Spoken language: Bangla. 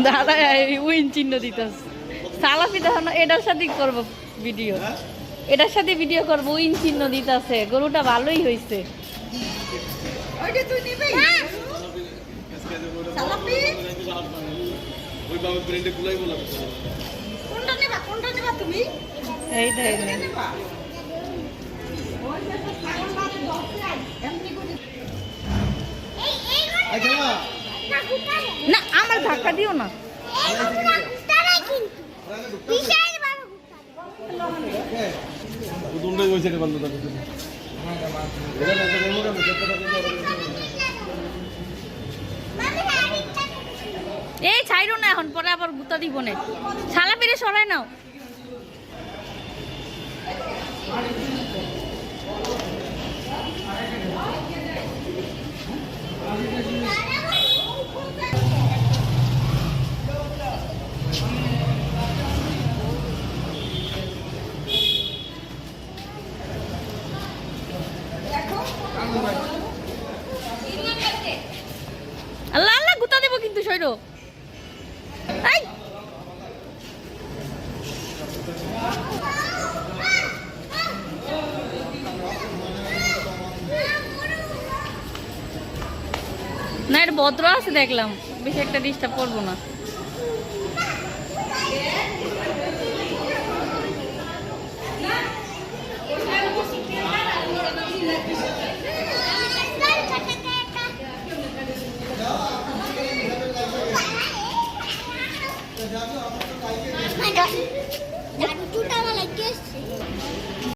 দাদা উইন চিহ্ন দিতেছে সালাফি তখন এটার সাথে করবো ভিডিও, এটার সাথে ভিডিও করবো। উইন চিহ্ন দিতেছে, গরুটা ভালোই হয়েছে। এই না আমার ধাক্কা দিও না। এই ছাইরো না এখন, পরে আবার গুতা দিব না। ছালা পেরে সরাই নাও। আল্লাহ আল্লাহ গুতা দেব কিন্তু সইরো। এই না এটা ভদ্র আছে দেখলাম, বেশি একটা ডিস্টার্ব করবো না। Oh my God.